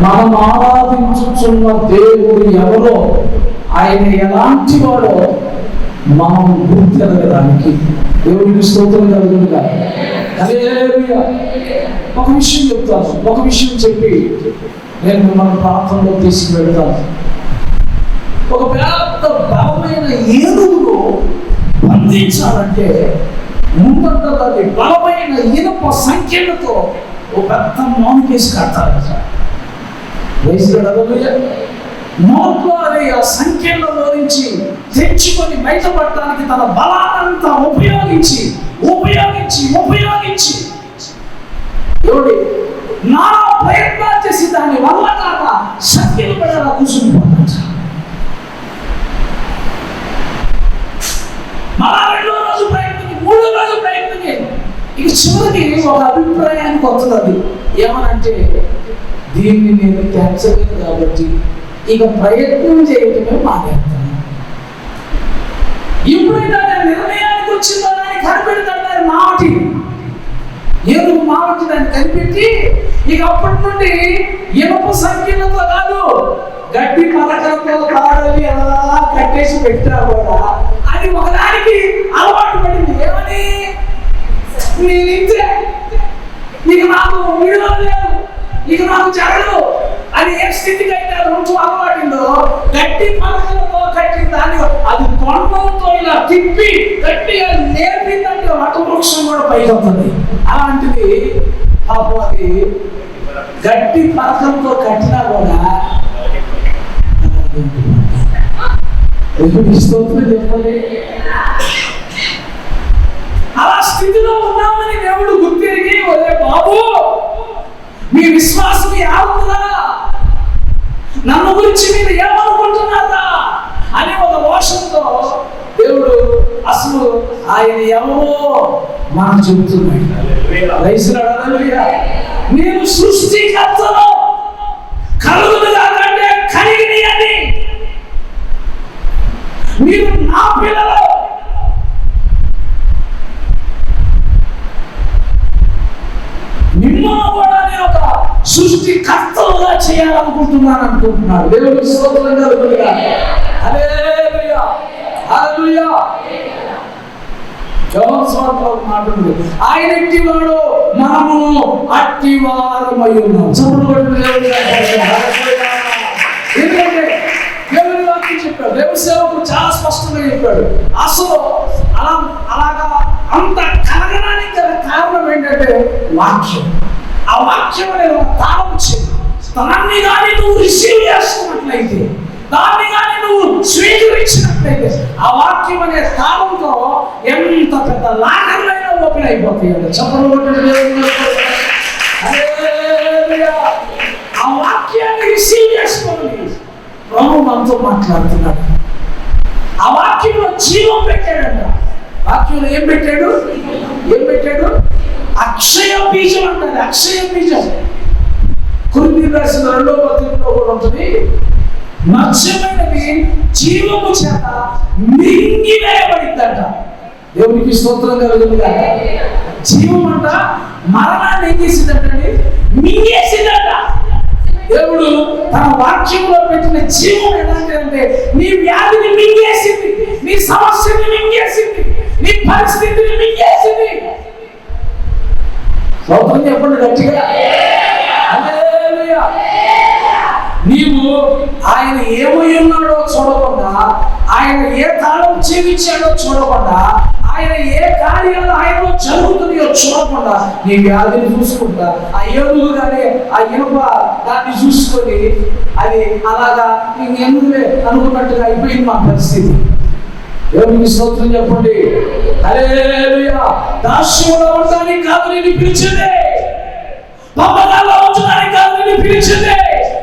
మనం ఆరాధించుచున్న దేవుడు ఎవరో, ఆయన ఎలాంటి వాడో మనం గుర్తెరగడానికి దేవుడికి స్తోత్రం కలుగునుగా. హల్లెలూయా. ఒక విషయం చెప్తాను, ఒక విషయం చెప్పి నేను మన ప్రాంతంలో తీసుకువెళ్తాను. ఒక పెద్ద బలమైన ఏనుగును బంధించాలంటే ముందంతా దాన్ని బలమైన ఇనుప సంఖ్యలతో ఒక పెద్ద మౌనికేసి కడతారు. నోట్లో అది ఆ సంఖ్యలలో నుంచి తెచ్చుకొని బయటపడటానికి తన బలాన్నంతా ఉపయోగించి నానా ప్రయత్నాలు చేసి దాని వల్ల కాక శక్తిని పడేలా కూర్చుంటున్నాడు. మళ్ళా 2వ రోజు ప్రయత్నం, 3వ రోజు ప్రయత్నం, ఇక చివరికి ఒక అభిప్రాయానికి వస్తుంది. అది ఏమనంటే, దీన్ని నేను క్యాన్సర్ కాబట్టి ఇక ప్రయత్నం చేయటమే మానేస్తాను. ఎప్పుడైనా నేను నిర్ణయానికి వచ్చిందో దాన్ని కనిపెడతాడు. దాని మావటి ఏనుగు మావటి దాన్ని కనిపెట్టి ఇక అప్పటి నుండి ఇనుప సంఖ్యలతో కాదు, గడ్డి పలకలతో కాడని అలా కట్టేసి పెట్టినా కూడా అది ఒకదానికి అలవాటు పడింది. ఏమని, నేనింతే, ఇక నాకు విడుదల లేదు, ఇక నాకు జరగదు అని ఏ స్థితికి అయితే రోజు అలవాటిందో, గట్టి పలకలతో కట్టి దాన్ని అది కొండంతో ఇలా తిప్పి గట్టిగా నేర్పిందంటే వటవృక్షం కూడా పైకి వస్తుంది. అలాంటిది పాపం అది గట్టి పలకలతో కట్టినా కూడా చెప్పండి. అలా స్థితిలో ఉన్నామని దేవుడు గుర్తిరిగి, ఒరే బాబు మీ విశ్వాసం ఏముందా, నన్ను గురించి మీరు ఏమనుకుంటున్నారా అని ఒక రోషంతో దేవుడు అసలు ఆయన ఎవరో మనం చెబుతున్నాడు. నేను సృష్టికర్తను, కలుగునుగా కంటే కలిగినయని, మీరు నా పిల్లలు, మిమ్మల్ని కూడా నేను ఒక సృష్టికర్తలుగా చేయాలనుకుంటున్నాను అనుకుంటున్నాడు. దేవుడికి స్తోత్రం కలుగునుగా. హల్లెలూయా, హల్లెలూయా. యోహాను సువార్తలో ఒక మాట ఉంది, ఆయన ఎట్టివాడు మనము అట్టివారమై ఉన్నాం. ఎందుకంటే దేవుని వాక్యం చెప్పాడు, దేవుని సేవకుడు చాలా స్పష్టంగా చెప్పాడు. అసలు అలాగా అంత కలగడానికి గల కారణం ఏంటంటే వాక్యం. ఆ వాక్యం అనేది ఒక తాళం వచ్చింది. దాన్ని కానీ నువ్వు రిసీవ్ చేసుకున్నట్లయితే, దాన్ని కానీ నువ్వు స్వీకరించినట్లయితే, ఆ వాక్యం అనే తాళంతో ఎంత పెద్ద లాకర్లైనా ఓపెన్ అయిపోతాయి. ఆ వాక్యాన్ని రిసీవ్ చేసుకోండి. ప్రభు మనతో మాట్లాడుతున్నాడు. ఆ వాక్యంలో జీవం పెట్టాడంట. వాక్యంలో ఏం పెట్టాడు? అక్షయ బీజం అంటారు. అక్షయ బీజం కొరింథీ రాసిన 2వ పత్రికలో కూడా ఉంటుంది. మత్స్యమైనది జీవము చేత మింగివేయబడిందంట. దేవునికి స్తోత్రం కలుగునుగా. జీవం అంట మరణాన్ని ఏం చేసిందంటే మింగేసిందంట. దేవుడు తన వాక్యంలో పెట్టిన జీవం ఎలాంటిదంటే నీ వ్యాధిని మింగేసింది, నీ సమస్యని మింగేసింది, నీ పరిస్థితిని మింగేసింది. స్తోత్రం చెప్పండి గట్టిగా. హల్లెలూయా. నీవు ఆయన ఏమై ఉన్నాడో చూడకుండా, ఆయన ఏ తాళం చేయించాడో చూడకుండా, ఆయన ఏ కార్యాలు ఆయనలో జరుగుతున్నాయో చూడకుండా నీ వ్యాధిని చూసుకుంటా ఆ ఏనుగు కానీ ఆ ఇనుప దాన్ని చూసుకొని అది అలాగా ఇంకెందుకులే అనుకున్నట్టుగా అయిపోయింది మా పరిస్థితి. దేవునికి స్తోత్రం చెప్పండి. హల్లెలూయా. దాస్యంలో ఉండడానికి కాదు నేను పిలిచింది, పాపంలో ఉండడానికి కాదు నేను పిలిచింది,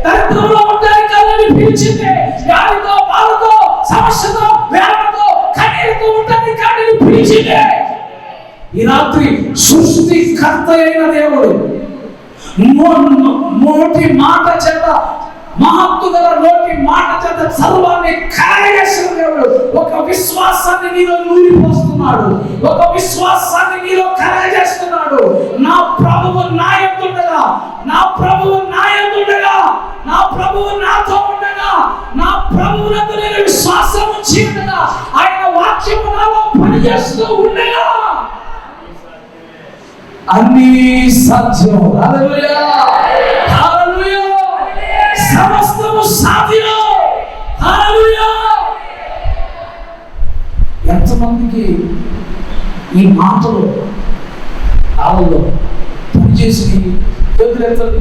దరిద్రంలో ఉండడానికి కాదు నేను పిలిచింది, వ్యాధితో బాధతో సమస్యతో వేదనతో కన్నీరుతో ఉండడానికి కాదు నేను పిలిచింది. ఈ రాత్రి సృష్టికర్త అయిన దేవుడు నోటి మాట చేత, మహత్తు గల నోటి మాట చేత సర్వాన్ని కలగజేసిన దేవుడు ఒక విశ్వాసాన్ని నీలో నూరిపోస్తున్నాడు, ఒక విశ్వాసాన్ని నీలో కలగజేస్తున్నాడు. నా ప్రభువు నా యందుండగా ప్రభువునందు నేను విశ్వాసం ఉంచి ఉండగా ఆయన వాక్యము నాలో పనిచేస్తూ ఉండగా అన్నీ సాధ్యం. హల్లెలూయా, హల్లెలూయా, సమస్తము సాధ్యం. హల్లెలూయా. ఎంతమందికి ఈ మాటలు ఆవుల్లో పనిచేసి ఎదురెత్తది?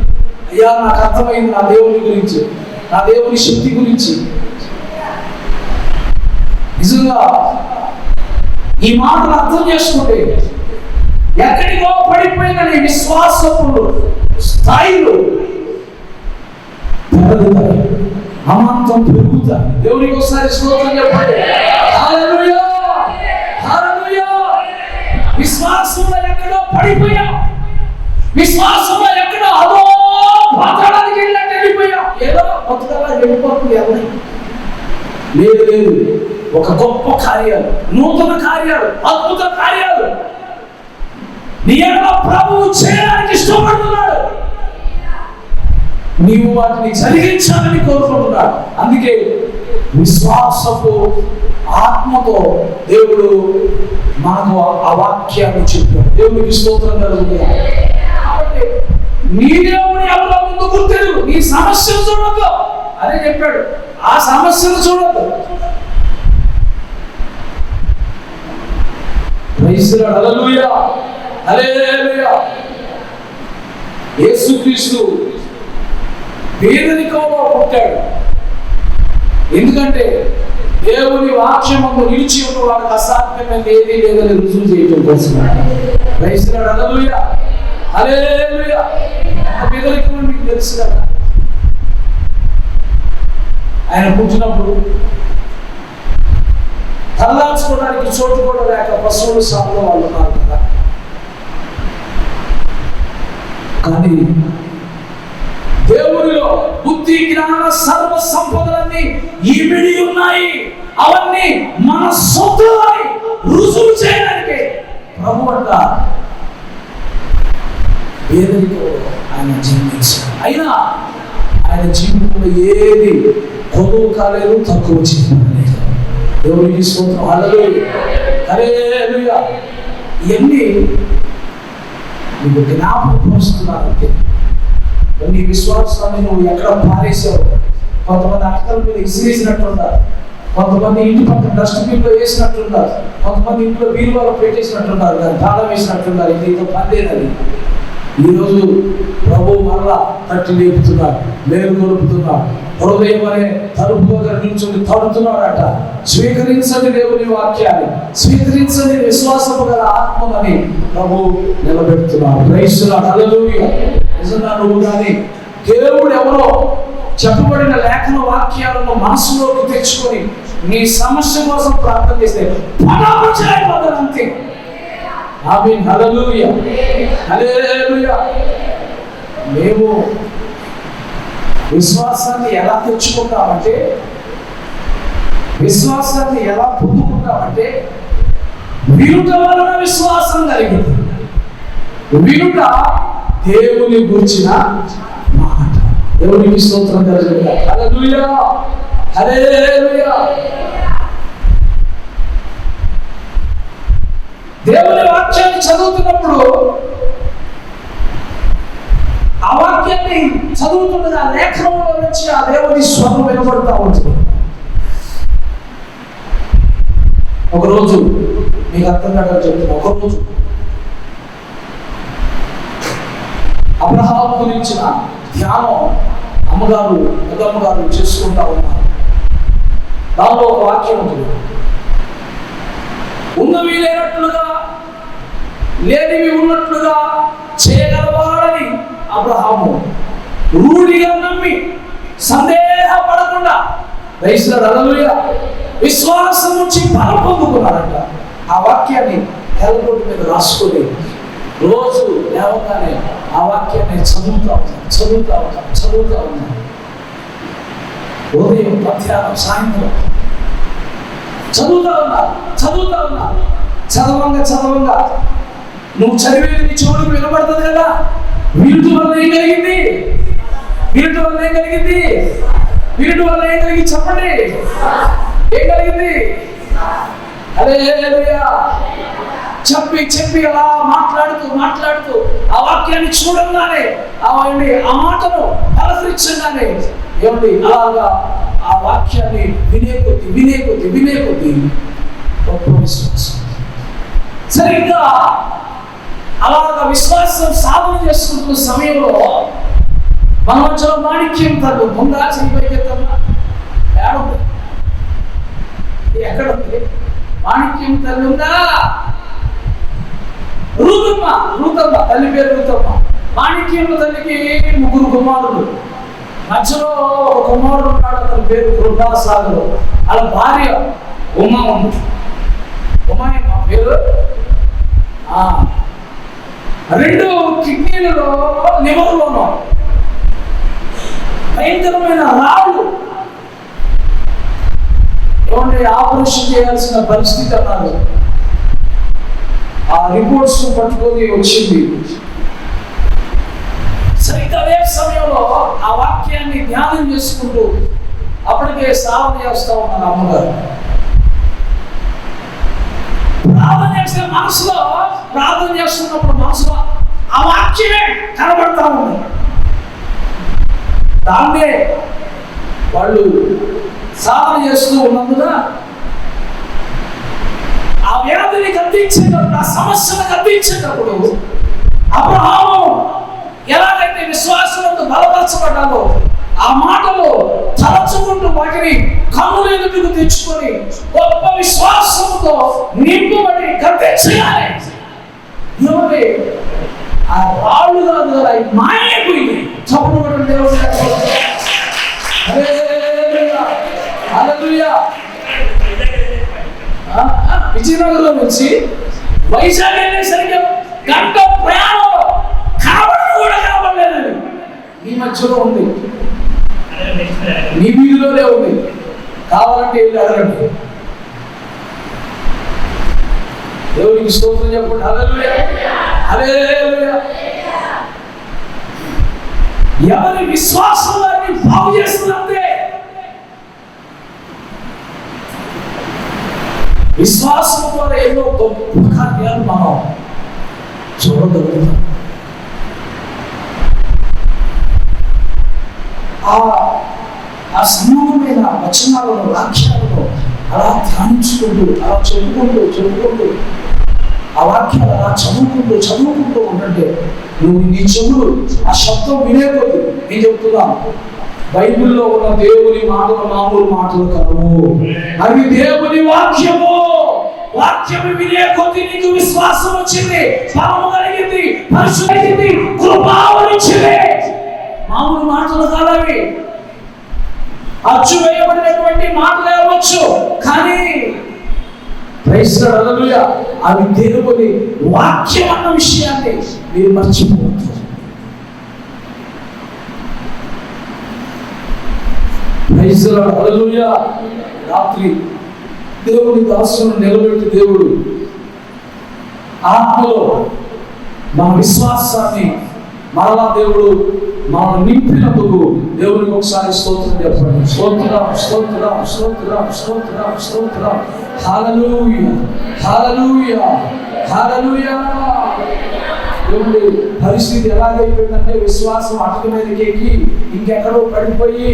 అయ్యా, నాకు అర్థమైంది నా దేవుని గురించి, నా దేవుని శక్తి గురించి. నిజంగా ఈ మాటలు అర్థం చేసుకుంటే ఎక్కడికో పడిపోయిన నీ విశ్వాసపు స్థాయిలు పెరుగుతాయి, అమాంతం పెరుగుతాయి. దేవునికి ఒకసారి స్తోత్రం చెప్పండి. హల్లెలూయా, హల్లెలూయా. విశ్వాసంలో ఎక్కడో పడిపోయా, విశ్వాసంలో ఎక్కడో అదో పాతాళానికి వెళ్ళిపోయా. ఏదో కొత్తగా వెళ్ళిపోతుంది. ఎవరు లేదు లేదు, ఒక గొప్ప కార్యాలు, నూతన కార్యాలు, అద్భుత కార్యాలు నీ ఎడల ప్రభువు చేయడానికి ఇష్టపడుతున్నాడు. నీవు వాటిని జరిగించాలని కోరుకుంటున్నాడు. అందుకే విశ్వాసపు ఆత్మతో దేవుడు మనకు ఆ వాక్యాన్ని చెప్పాడు. దేవునికి స్తోత్రం కలుగుతుంది. కాబట్టి నీ దేవుని ఎవరో ముందు గుర్తెరు, నీ సమస్యను చూడద్దు. అదే చెప్పాడు, ఆ సమస్యను చూడద్దు. Praise the Lord. Hallelujah, hallelujah. యేసుక్రీస్తు పేదరికంలో పుట్టాడు. ఎందుకంటే దేవుని వాక్యము నిలిచి ఉన్న వాడికి అసాధ్యమైనది ఏదీ లేదని రుజువు చేయడం కోసం. Praise the Lord. Hallelujah, hallelujah. పేదరికం మీకు తెలుసు కదా. ఆయన పుట్టినప్పుడు తలదాచుకోవడానికి చోటు కూడా లేక పశువుల సాగులో వాళ్ళు ఉన్నారు కదా. కానీ దేవునిలో బుద్ధి జ్ఞాన సర్వ సంపదలన్నీ ఇమిడి ఉన్నాయి. అవన్నీ మన సొంతమని రుజువు చేయడానికి ప్రభు అంట పేదరికంలో ఆయన జీవించాడు. అయినా ఆయన జీవితంలో ఏది కొదువు కాలేదు, తక్కువ చేయలేదు. దేవునికి స్తోత్రం. హల్లెలూయా, హల్లెలూయా. ఇవన్నీ నీకు జ్ఞాపకం వస్తున్నారంటే నీ విశ్వాసాన్ని నువ్వు ఎక్కడ పారేసావు. కొంతమంది అక్కల మీద ఇసిరేసినట్టున్నారు, కొంతమంది ఇంటి పక్కన డస్ట్బిన్ లో వేసినట్టున్నారు, కొంతమంది ఇంట్లో బీరువాలో పెట్టేసినట్టున్నారు, దాన్ని తాళం వేసినట్టున్నారు. ఇది పనిలేదని ఈరోజు ప్రభు మరలా తట్టి లేపుతున్నాడు, మేలు కొలుపుతున్నాడు. హృదయం అనే తలుపు దగ్గర నిల్చొని తడుతున్నాడట. స్వీకరించండి దేవుని వాక్యాన్ని, స్వీకరించండి విశ్వాసము గల ఆత్మని ప్రభు నిలబెడుతున్నాడు. Praise the Lord. హల్లెలూయా. నిజంగా నువ్వు కానీ దేవుడు ఎవరో చెప్పబడిన లేఖన వాక్యాలను మనసులోకి తెచ్చుకొని నీ సమస్య కోసం ప్రార్థన చేస్తే అంతే. ఆమేన్. హల్లెలూయా, హల్లెలూయా. మేము విశ్వాసాన్ని ఎలా తెచ్చుకుంటామంటే, విశ్వాసాన్ని ఎలా పొందుకుంటామంటే వినుట వలన విశ్వాసం కలిగింది. వినుట దేవుని గురించిన మాట. దేవునికి స్తోత్రం కలుగుతుంది. హల్లెలూయా, హల్లెలూయా. దేవుని వాక్యాన్ని చదువుతున్నప్పుడు ఆ వాక్యాన్ని చదువుతుండగా లేఖనంలో నుంచి ఆ దేవుని స్వరం వినబడతా ఉంటుంది. ఒకరోజు మీకు అర్థం కాదని చెప్తున్నా. ఒకరోజు అబ్రహాము గురించిన ధ్యానం అమ్మగారు చేసుకుంటా ఉన్నారు. దానిలో ఒక వాక్యం ఉంటుంది. ఉన్నవి లేనట్లుగా, లేనివి ఉన్నట్లుగా చేయగలవాడని అబ్రహాము రూఢిగా నమ్మి సందేహపడకుండా హల్లెలూయా విశ్వాసం నుంచి బలం పొందుకున్నారంట. ఆ వాక్యాన్ని తెల్లబొట్టు మీద రాసుకొని రోజు లేవగానే ఆ వాక్యాన్ని చదువుతా ఉన్నాను. ఉదయం, మధ్యాహ్నం, సాయంత్రం చదువుతా ఉన్నా. చదవంగా నువ్వు చదివేది నీ చెవులకు వినబడుతుంది కదా. వీటి వల్ల ఏం కలిగింది? వినుట వల్ల ఏం కలిగి చెప్పండి, ఏం కలిగింది? హల్లెలూయా. చెప్పి చెప్పి అలా మాట్లాడుతూ ఆ వాక్యాన్ని చూడంగానే ఆ మాటను పలకరించగానే ఏమండి అలాగా ఆ వాక్యాన్ని వినే కొద్ది గొప్ప విశ్వాసం. సరిగ్గా అలాగా విశ్వాసం సాధన చేసుకుంటున్న సమయంలో మన మధ్యలో మాణిక్యం తల్లి ముందా చనిపోయేద్దామా? ఏడుంది? ఎక్కడుంది? మాణిక్యం తల్లి ఉందా? రూతమ్మ తల్లి పేరు రూతమ్మ. మాణిక్యం తల్లికి 3 కుమారులు. మధ్యలో ఒక కుమారుడు ఉన్నాడు, అతని పేరు కృపాసాగరు. వాళ్ళ భార్య ఉమా ఉంది. ఉమాయమ్మ పేరు. 2 కిడ్నీలలో లివర్లోనూ భయంకరమైన రాళ్ళు ఏమంటే ఆపరేషన్ చేయాల్సిన పరిస్థితి అన్నారు. ఆ రిపోర్ట్స్ పట్టుకొని వచ్చింది. సరిగ్గా అదే సమయంలో ఆ వాక్యాన్ని ధ్యానం చేసుకుంటూ అప్పటికే సాధన చేస్తా ఉన్నారు అమ్మగారు. ప్రార్థన చేస్తున్నప్పుడు మనసులో ఆ వాక్యమే కనబడతా ఉంది. దాన్నే వాళ్ళు సాధన చేస్తూ ఉన్నందున ఆ వ్యాధిని గద్దించేటప్పుడు, ఆ సమస్యను గద్దించేటప్పుడు అబ్రహాము ఎలాగైతే విశ్వాసంతో బలపరచబడ్డాలో ఆ మాటలు తలచుకుంటూ వాటిని కన్నుల ఎదుటకు తెచ్చుకొని గొప్ప విశ్వాసంతో నింపబడి గద్దించాలి. ఏమంటే ఆ రాళ్ళు కాదు కదా, అవి మాయమైపోయింది. చప్పుడు కూడా దేవుడు. హల్లెలూయా. విజయనగరం నుంచి వైజాగ్ వెళ్ళేసరికి గంట ప్రయాణం కనబడలేదండి. మీ మధ్యలో ఉంది, మీ వీధిలోనే ఉంది. కావాలంటే వెళ్ళి అడగండి. దేవునికి స్తోత్రం చెప్పండి. హల్లెలూయా, హల్లెలూయా. ఎవరి విశ్వాసం వారిని బాగు చేస్తుందంటే విశ్వాసం ద్వారా ఎన్నో గొప్ప కార్యాలు మనం చూడగలుగుతాం. ఆ సమూహమైన వచనాలను, వాక్యాలను అలా ధ్యానించుకుంటూ అలా చెప్పుకుంటూ ఆ వాక్యాలు అలా చదువుకుంటూ ఉండండి. నువ్వు నీ చెవులు ఆ శబ్దం వినేకొద్దు. నేను చెప్తున్నాను, బైబిల్లో ఉన్న దేవుని మాటలు మామూలు మాటలు కావు, అవి దేవుని వాక్యము. వాక్యము వినే కొద్ది నీకు విశ్వాసం వచ్చింది, బలము కలిగింది, పరిశుద్ధి, కృపావరించింది. మామూలు మాటలు కాదవి, అచ్చు వేయబడినటువంటి మాటలు అవ్వచ్చు, కానీ హల్లెలూయా అవి దేవుని వాక్యం అన్న విషయాన్ని మీరు మర్చిపోవద్దు. హల్లెలూయా. రాత్రి దేవుని దాసులను నిలబెట్టి దేవుడు ఆత్మలో మన విశ్వాసాన్ని మరలా దేవుడు మనం నింపినందుకు దేవునికి ఒకసారి స్తోత్రం చెప్పండి. స్తోత్రం, స్తోత్రం, స్తోత్రం, స్తోత్రం, స్తోత్రం. హల్లెలూయా, హల్లెలూయా, హల్లెలూయా. దేవుడి పరిస్థితి ఎలాగైపోయిందంటే విశ్వాసం అటుక మీదకి ఎక్కి ఇంకెక్కడో పడిపోయి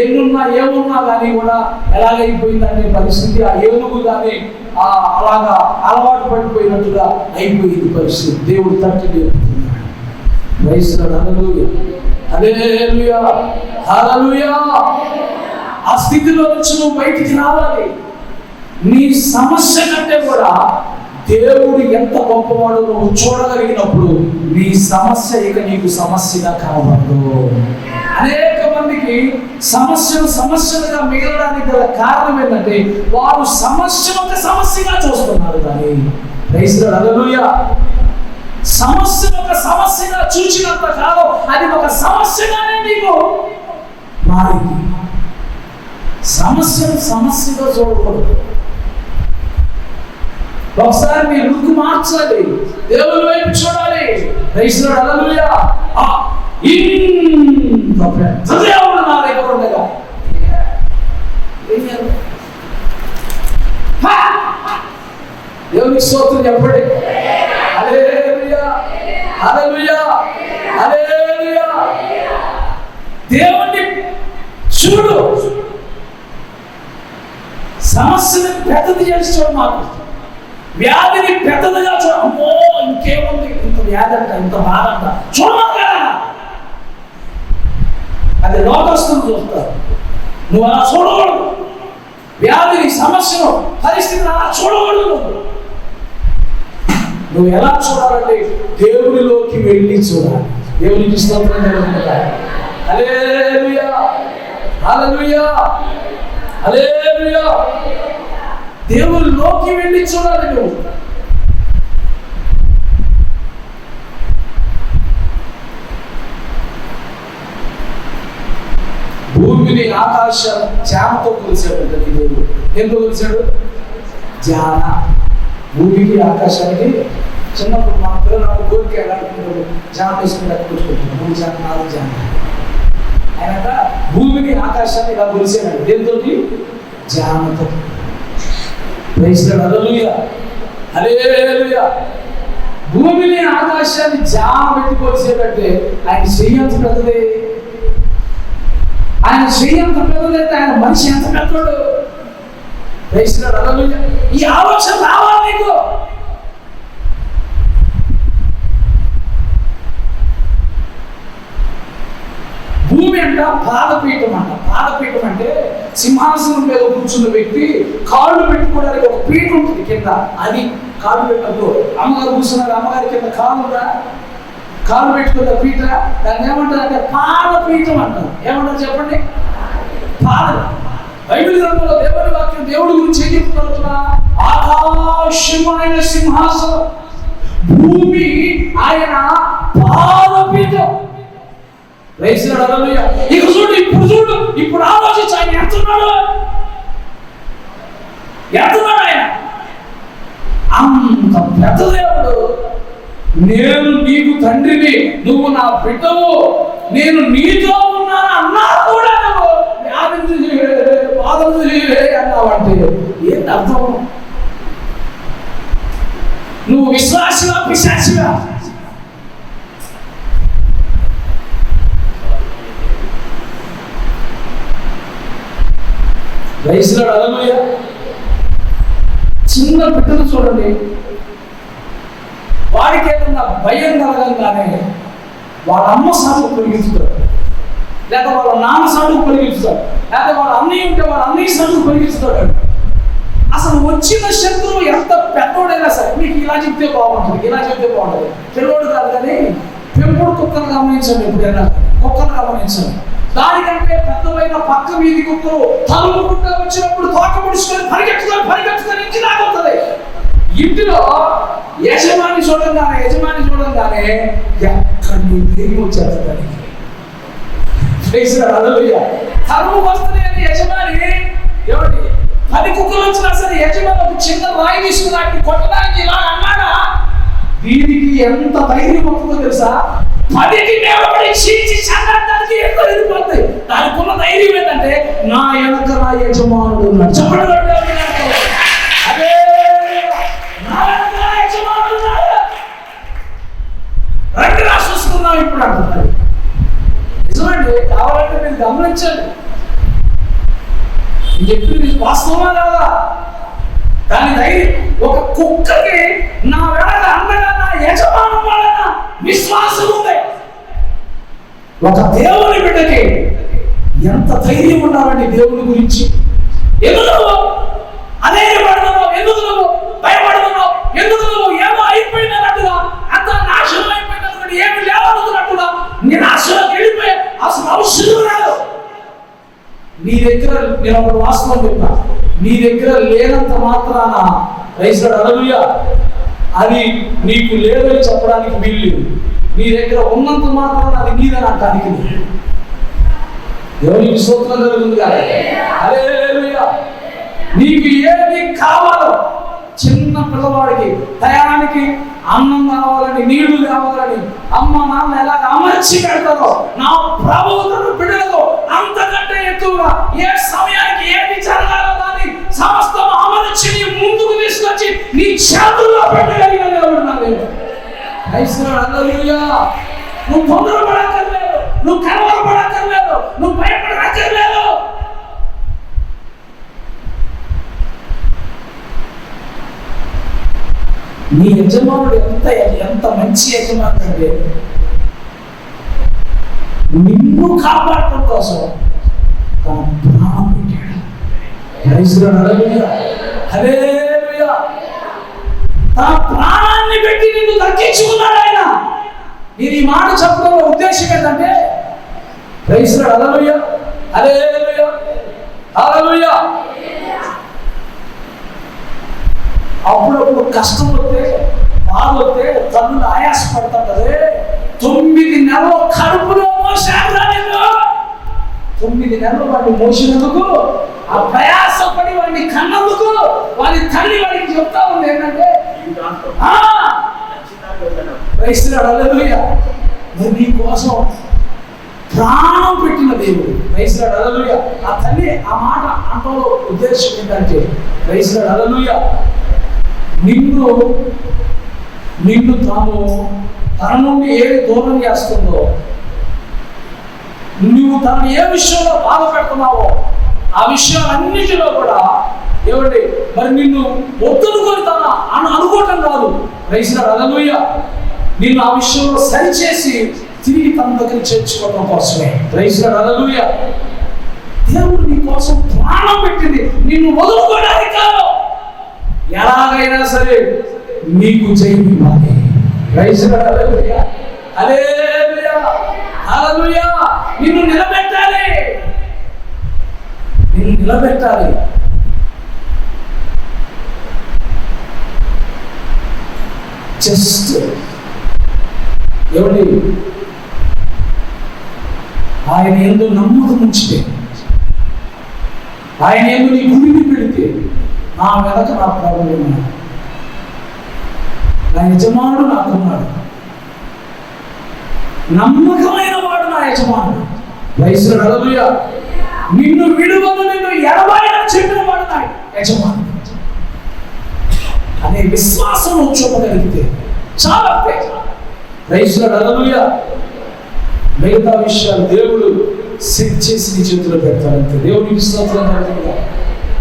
ఏమున్నా కానీ కూడా ఎలాగైపోయిందంటే పరిస్థితి ఆ ఏనుగు కానీ అలాగా అలవాటు పడిపోయినట్టుగా అయిపోయింది పరిస్థితి. దేవుడు తట్టి హల్లెలూయా, హల్లెలూయా. ఆ స్థితిలో నుంచి నువ్వు బయటికి రావాలి. నీ సమస్య కంటే కూడా దేవుడు ఎంత గొప్పవాడో నువ్వు చూడగలిగినప్పుడు నీ సమస్య ఇక నీకు సమస్యగా కనబడదు. అనేక మందికి సమస్యలుగా మిగలడానికి గల కారణం ఏంటంటే వారు సమస్యను ఒక సమస్యగా చూస్తున్నారు. కానీ హల్లెలూయా, సమస్యను ఒక సమస్యగా చూసినంత కాలం అది ఒక సమస్యగానే నీకు మారింది. సమస్యగా చూడకూడదు. ఒకసారి మీ లుక్ మార్చాలి, దేవుని వైపు చూడాలి. హల్లెలూయా. దేవుడు నా దగ్గర ఉండగా దేవునికి స్తోత్రం చెప్పండి. హల్లెలూయా, హల్లెలూయా, హల్లెలూయా. దేవుణ్ణి చూడు, సమస్యని పెద్దది చేసి చూడు, మాకు వ్యాధిని పెద్దదిగా చూడ. అమ్మో ఇంకేముంది, ఇంత వ్యాధి అంట, ఇంత బాధ అంట చూడమా కదా. అది లోకస్తులు చూస్తారు, నువ్వు అలా చూడకూడదు. వ్యాధిని, సమస్యను, పరిస్థితిని అలా చూడకూడదు. నువ్వు ఎలా చూడాలంటే దేవునిలోకి వెళ్ళి చూడాలి. దేవునికి స్తోత్రం కలుగుతాయి. హల్లెలూయా, హల్లెలూయా, హల్లెలూయా. దేవునిలోకి వెళ్ళి చూడాలి నువ్వు. భూమిని, ఆకాశం జానతో కొలిచాడు దేవుడు. ఎందుకు కొలిచాడు? జాన. భూమికి, ఆకాశానికి చిన్నప్పుడు మన పిల్లలు గోరికి ఎలాంటి జాన వేసుకుని కూర్చుకుంటున్నాం. 3 జాన, 4 జాన. ఆయన భూమిని, ఆకాశాన్ని ఇలా కొలిచాడు. దేంతో? జానతో. హల్లెలూయా, హల్లెలూయా. భూమిని, ఆకాశాన్ని జాన పెట్టి కొలిసేటంటే ఆయన చెయ్యి ఎంత పెద్దది. ఆయన చెయ్యి ఎంత పెద్దదైతే ఆయన మనిషి ఎంత పెద్దోడు. హల్లెలూయా. ఈ ఆలోచన రావాలి నీకు. భూమి అంట పాదపీఠం అంట. పాదపీఠం అంటే సింహాసనం మీద కూర్చున్న వ్యక్తి కాళ్ళు పెట్టుకోవడానికి ఒక పీఠ ఉంటుంది కింద. అది కాళ్ళు పెట్టద్దు. అమ్మగారు కూర్చున్నారు, అమ్మగారి కింద కాళ్ళురా, కాళ్ళు పెట్టుకున్న పీఠ, దాన్ని ఏమంటారు అంటే పాదపీఠం అంటారు. ఏమంటారు చెప్పండి? పాద. బైబిల్ గ్రంథంలో దేవుని వాక్యం దేవుడి గురించి ఏం చెప్తున్నా? ఆకాశమైన సింహాసనం, భూమి ఆయన పాదపీఠం. ఇక చూడు, ఇప్పుడు చూడు, ఇప్పుడు ఆలోచించి ఆయన ఎంతున్నాడు, ఎంతున్నాడు ఆయన. అంత పెద్ద దేవుడు. నేను నీకు తండ్రిని, నువ్వు నా బిడ్డవు, నేను నీతో ఉన్నాను అన్నా కూడా నువ్వు బాధలు అన్నావంటే ఏంటి అర్థం? నువ్వు విశ్వాసివా, పిశాచివా? హల్లెలూయా. చిన్న బిడ్డలు చూడండి, వాడికి ఏదన్నా భయం కలగంగానే వాళ్ళ అమ్మ సాటుకు పరిగెత్తుతాడు, లేదా వాళ్ళ నాన్న సాటుకు పరిగెత్తుతాడు, లేదా వాళ్ళ అన్నయ్య ఉంటే వాళ్ళ అన్నయ్య సాటుకు పరిగెత్తుతాడు. అసలు వచ్చిన శత్రువు ఎంత పెద్దోడైనా సరే, మీకు ఇలా చెప్తే బాగుంటుంది, ఇలా చెప్తే బాగుంటుంది. పిల్లోడు కాదు కానీ పెంపుడు కుక్కను గమనించండి. ఎప్పుడైనా కుక్కను గమనించండి. దానికంటే పెద్దమైన పక్క వీధి కుక్కలు తలుపుకుంటూ వచ్చినప్పుడు తోక ముడుచుకొని పరిగెత్తుకొని ఇంటి దాకొస్తుంది. ఇంటిలో యజమాని చూడంగానే ఎక్కడి నుండి వచ్చేస్తుంది. తరుము వస్తుంది అని యజమాని ఏమండి 10 కుక్కలు వచ్చినా సరే యజమాని ఒక చిన్న రాయి తీసుకుని కొట్టడానికి ఇలా అన్నాడా? వీరికి ఎంత ధైర్యం వస్తుందో తెలుసా? 10కి నిలబడి చీచి చంద్రానికి ఎక్కువ వెళ్ళిపోతాయి. దానికి ఉన్న ధైర్యం ఏంటంటే నా వెనక నా యజమానుడు ఉన్నాడు. చెప్పండి, అదే నా వెనక నా యజమానుడు ఉన్నాడు. రండి రా చూసుకుందాం ఇప్పుడు అంటున్నాడు. నిజమండి, కావాలంటే మీరు గమనించండి. చెప్పింది వాస్తవమా కాదా? దాని ధైర్యం. ఒక కుక్కకి నా వెనక అండగా నా యజమానం వలన విశ్వాసం ఉంది. ఒక దేవుని బిడ్డకి ఎంత ధైర్యం ఉండాలండి దేవుని గురించి. ఎందుకు నువ్వు అధైర్యపడుతున్నావు? ఎందుకు నువ్వు భయపడుతున్నావు? ఎందుకు నువ్వు ఏమో అయిపోయినట్టుగా, అంత నాశనం అయిపోయినట్టుగా, ఏమి లేవనుకున్నట్టుగా నిరాశలోకి వెళ్ళిపోయి అసలు అవసరం రాదు. నీ దగ్గర నేను ఒక వాస్తవం చెప్తా, నీ దగ్గర లేనంత మాత్రాన హల్లెలూయా అది నీకు లేదని చెప్పడానికి వీల్లేదు. నీ దగ్గర ఉన్నంత మాత్రాన అది నీదని అంటానికి దేవునికి స్తోత్రం కలుగుతుంది కదా. హల్లెలూయా. నీకు ఏది కావాలో, చిన్న పిల్లవాడికి టయానికి అన్నం కావాలని, నీళ్లు కావాలని అమ్మ నాన్న ఎలాగ అమర్చి పెడతారో, నా ప్రభువులను బిడ్డలతో అంతకంటే ఎక్కువగా ఏ సమయానికి ఏది జరగాలో దాన్ని సమస్తం అమర్చి నీ ముందుకు తీసుకొచ్చి నీ చేతుల్లో హల్లెలూయా. నువ్వు తొందరపడక్కర్లేదు, నువ్వు కలవరపడక్కర్లేదు, నువ్వు భయపడక్కర్లేదు. నీ యజమానుడు ఎంత మంచి యజమానుడు అంటే నిన్ను కాపాడటం కోసం తన ప్రాణం పెట్టాడు. హల్లెలూయా. తన ప్రాణాన్ని పెట్టి నిన్ను దక్కించుకున్నాడు ఆయన. నేను ఈ మాట చెప్పడంలో ఉద్దేశం ఏంటంటే హల్లెలూయా, హల్లెలూయా, హల్లెలూయా. అప్పుడప్పుడు కష్టం వస్తే, బాధ వస్తే తల్లులు ఆయాసపడతాడే. 9 నెలలు కడుపులో మోసాడు. 9 నెలలు వాడిని మోసినందుకు, ఆ ప్రయాసపడి వాడిని కన్నందుకు వాడి తల్లి వాడికి చెప్తా ఉంది ఏంటంటే హల్లెలూయా, నీ కోసం ప్రాణం పెట్టిన దేవుడు. హల్లెలూయా. ఆ తల్లి ఆ మాట అంటలో ఉద్దేశం ఏంటంటే హల్లెలూయా, నిన్ను తాను తన నుండి ఏది దూరం చేస్తుందో, నువ్వు తనను ఏ విషయంలో బాధ పెడుతున్నావో ఆ విషయాలన్నిటిలో కూడా ఏమండి మరి నిన్ను ఒత్తుకొని తన అనుకోవటం కాదు. హల్లెలూయా. నిన్ను ఆ విషయంలో సరిచేసి తిరిగి తన దగ్గర చేర్చుకోవడం కోసమే. హల్లెలూయా. దేవుడు నీ కోసం ప్రాణం పెట్టింది నిన్ను వదులుకోవడానికి కాదు. ఎలాగైనా సరే నీకు జయం ఇవ్వాలి. హల్లెలూయా, హల్లెలూయా, హల్లెలూయా. నిన్ను నిలబెట్టాలి, నిన్ను నిలబెట్టాలి. జస్ట్ ఏమండి ఆయన యందు నమ్మకం ఉంచితే, ఆయన యందు నీ గుడిని పెడితే, నా వెనక నా ప్రభువు ఉన్నాడు, నా యజమానుడు నాకున్నాడు, నమ్మకమైన వాడు నా యజమానుడు. హల్లెలూయా. నిన్ను విడువను, నిన్ను ఎడబాయని చెప్పిన వాడు నా యజమానుడు అనే విశ్వాసం చూపగలిగితే చాలా. హల్లెలూయా. మిగతా విషయాలు దేవుడు సెట్ చేసి నీ చేతిలో పెడతాడంతే. దేవుని విశ్వాసం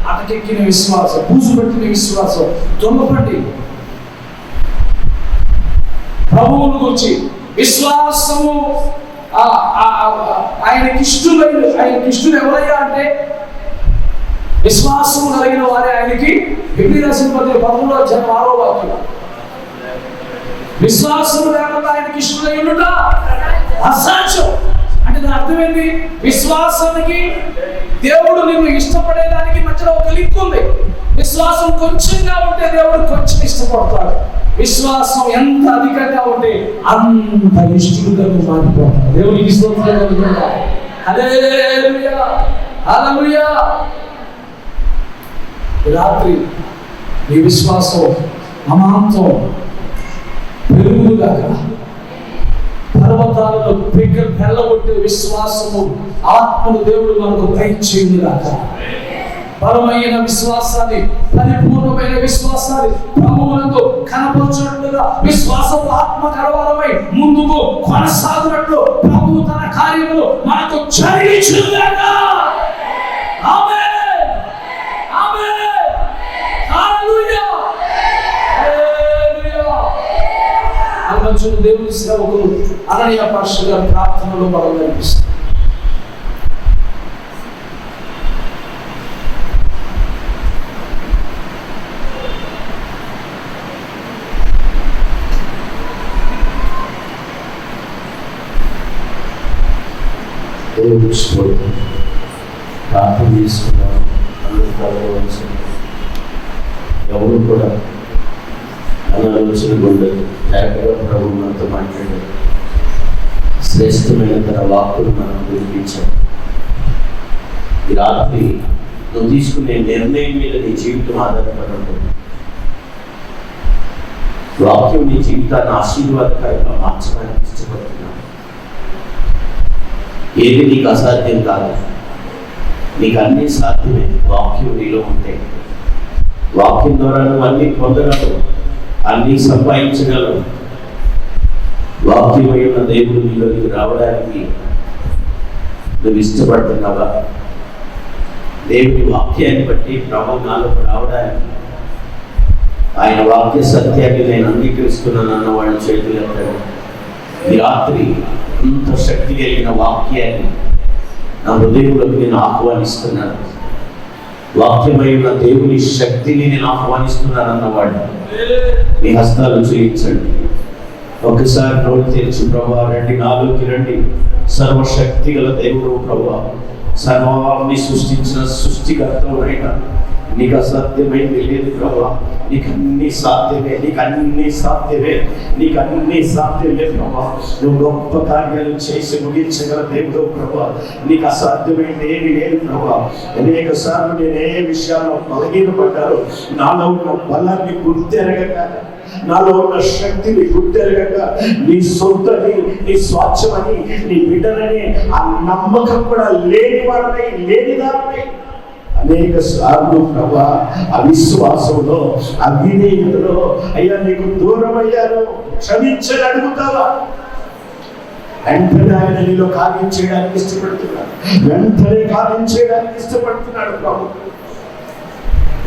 అటకెక్కిన విశ్వాసం, బూజు పెట్టిన విశ్వాసం దొంగపండి ప్రభువును గురించి విశ్వాసము. ఆయనకి ఇష్టలు ఎవరయ్యా అంటే విశ్వాసము కలిగిన వారే ఆయనకి. ఎప్పుడు రాసిన 13వ వాక్యం, విశ్వాసము లేకుండా ఆయనకి ఇష్టలై ఉండుట అసాధ్యం. అంటే దాని అర్థం ఏంటి? విశ్వాసానికి దేవుడు నిన్ను ఇష్టపడేదానికి మధ్యలో ఒక లింక్ ఉంది. విశ్వాసం కొంచెంగా ఉంటే దేవుడు కొంచెం ఇష్టపడతాడు. విశ్వాసం ఎంత అధికంగా ఉంటే అంత ఇష్టంగా మారిపోతాడు. దేవునికి స్తోత్రం. హల్లెలూయా, హల్లెలూయా. రాత్రి నీ విశ్వాసం అమాంతం పెరుగుగాక. పర్వతాలలో పెళ్ళగొట్టే విశ్వాసము ఆత్మను దేవుడు మనకు దయచేయుగాక. బలమైన విశ్వాసాన్ని, పరిపూర్ణమైన విశ్వాసాన్ని ప్రభువునందు కనపరచునట్లుగా విశ్వాసపు ఆత్మ కరవాలమై ముందుకు కొనసాగునట్లు ప్రభువు తన కార్యములు మనకు జరిగించుగాక. ఆమేన్, ఆమేన్, హల్లెలూయా, హల్లెలూయా. అల్లంచున దేవుని సేవకులు అననీయ పాస్టర్ గారి ప్రార్థనలో మనం కనిపిస్తుంది. ప్రార్థన చేసుకున్నాను. ఎవరు కూడా ఆలోచన ఉండదు. లేకపోతే ప్రభు మనతో మాట్లాడారు. శ్రేష్టమైన తన వాక్కులు మనం వినిపించాం. ఈ రాత్రి నువ్వు తీసుకునే నిర్ణయం మీద నీ జీవితం ఆధారపడి ఉంటుంది. వాక్యం నీ జీవితాన్ని ఆశీర్వాదకరంగా మార్చడానికి ఇష్టపడుతున్నాను. ఏది నీకు అసాధ్యం కాదు, నీకు అన్నీ సాధ్యమే. వాక్యం నీలో ఉంటే వాక్యం ద్వారా నువ్వు అన్నీ పొందగలవు, అన్నీ సంపాదించగలవు. వాక్యమై ఉన్న దేవుడు నీలోకి రావడానికి నువ్వు ఇష్టపడుతున్నావా? దేవుని వాక్యాన్ని బట్టి ప్రభు నాలోకి రావడానికి, ఆయన వాక్య సత్యాన్ని నేను అంగీకరిస్తున్నాను అన్న వాళ్ళ చేతులు ఎత్తాడు. ఈ రాత్రి ఇంత శక్తి కలిగిన వాక్యాన్ని నా హృదయంలోకి నేను ఆహ్వానిస్తున్నాను. వాక్యమై ఉన్న దేవుని శక్తిని నేను ఆహ్వానిస్తున్నాను అన్నవాడు మీ హస్తాలు చేయించండి. ఒకసారి నోరు తెరిచి, ప్రభా రండి, నాలోకి రండి. సర్వశక్తి గల దేవుడు ప్రభా, సర్వాన్ని సృష్టించిన సృష్టికర్తవునైనా నీకు అసాధ్యమైంది లేదు ప్రభా. నీకు అన్ని సాధ్యమే, నీకు అన్ని సాధ్యమే, నీకు అన్ని సాధ్యమే ప్రభా. నువ్వు గొప్ప కార్యాలు చేసి ముగించగల దేవుడు ప్రభా. నీకు అసాధ్యమైంది ఏమి లేదు ప్రభా. అనేక సార్లు నేను ఏ విషయాల్లో బలహీనపడ్డాను, నాలో ఉన్న బలాన్ని గుర్తెరగక, నాలో ఉన్న శక్తిని గుర్తెరగక, నీ సొంతని, నీ స్వాచ్ఛమని, నీ బిడ్డలని ఆ నమ్మకం కూడా లేని వాడనై, లేనిదానై అనేక సార్లు ప్రభా అవిశ్వాసంలో, అవిధేయతలో అయ్యా నీకు దూరం అయ్యాను, క్షమించని అడుగుతావా? వెంటనే ఆయన నీలో కార్యం చేయడానికి ఇష్టపడుతున్నాడు. వెంటనే కార్యం చేయడానికి ఇష్టపడుతున్నాడు ప్రభు.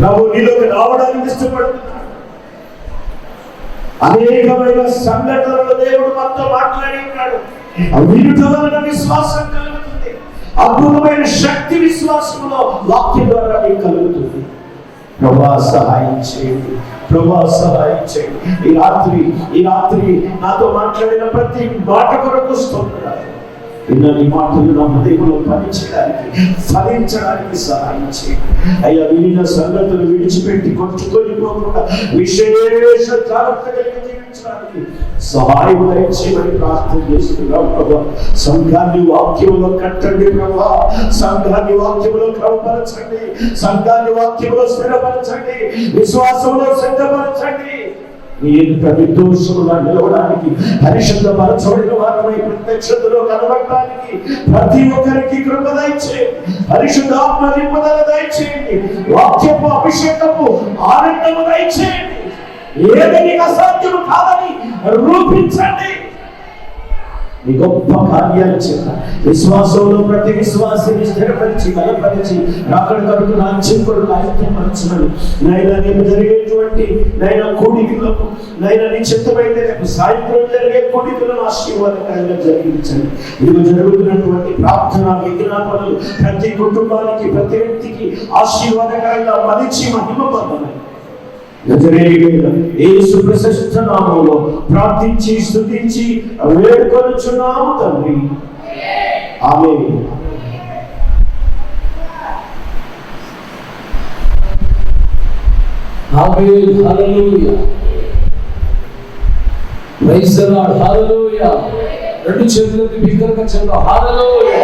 ప్రభు నీలోకి రావడానికి ఇష్టపడుతున్నాడు. అనేకమైన సంఘటనలు దేవుడు మనతో మాట్లాడి ఉన్నాడు. వీటి వలన విశ్వాసం కలుగుతుంది. అద్భుతమైన శక్తి విశ్వాసంలో వాక్యం ద్వారా మీకు కలుగుతుంది. ప్రభా సహాయం చేయండి, ప్రభా సహాయం చేయండి. ఈ రాత్రి నాతో మాట్లాడిన ప్రతి మాట కొరకు స్తోత్రాలు. ఇన్ని మాటలు నా హృదయంలో ఫలించడానికి, ఫలించడానికి సహాయం చేయండి అయ్యా. వినిన సంగతులు విడిచిపెట్టి కొట్టుకొని పోకుండా విశేష జాగ్రత్త కలిగి జీవించడానికి సహాయం చేయమని ప్రార్థన చేస్తున్నాం ప్రభా. సంఘాన్ని వాక్యంలో కట్టండి ప్రభా. సంఘాన్ని వాక్యంలో క్రమపరచండి, సంఘాన్ని వాక్యంలో స్థిరపరచండి, విశ్వాసంలో సిద్ధపరచండి. నేను నిర్దోషముగా నిలవడానికి, పరిశుద్ధపరచబడిన వారమై ప్రత్యక్షతలో కనబడడానికి ప్రతి ఒక్కరికి కృప దయచేయండి. పరిశుద్ధాత్మ నింపుదల దయచేయండి. వాక్యపు అభిషేకపు ఆనందము దయచేయండి. ఏది నీకు అసాధ్యము కాదని రూపించండి. నీ గొప్ప కార్యాలు చేత విశ్వాసంలో ప్రతి విశ్వాసాన్ని స్థిరపరిచి, బలపరిచి, రాకడ కొరకు రాజ్యం కొరకు ఆయుధపరచమని నైనా రేపు జరిగేటువంటి నైనా కూడికలకు, నైనా నీ చిత్తమైతే రేపు సాయంత్రం జరిగే కూడికలను ఆశీర్వాదకరంగా జరిగించండి. ఇదిగో జరుగుతున్నటువంటి ప్రార్థన విజ్ఞాపనలు ప్రతి కుటుంబానికి, ప్రతి వ్యక్తికి ఆశీర్వాదకరంగా మలిచి మహిమ పొందాలి. యేసు ప్రశస్త నామములో ప్రార్థించి స్తుతించి వేడుకొనుచున్నాము తండ్రి. Amen. Amen. Hallelujah. Praise the Lord. Hallelujah. రెండు చేతులెత్తి బిగ్గరగా చెప్పండి. హల్లెలూయా.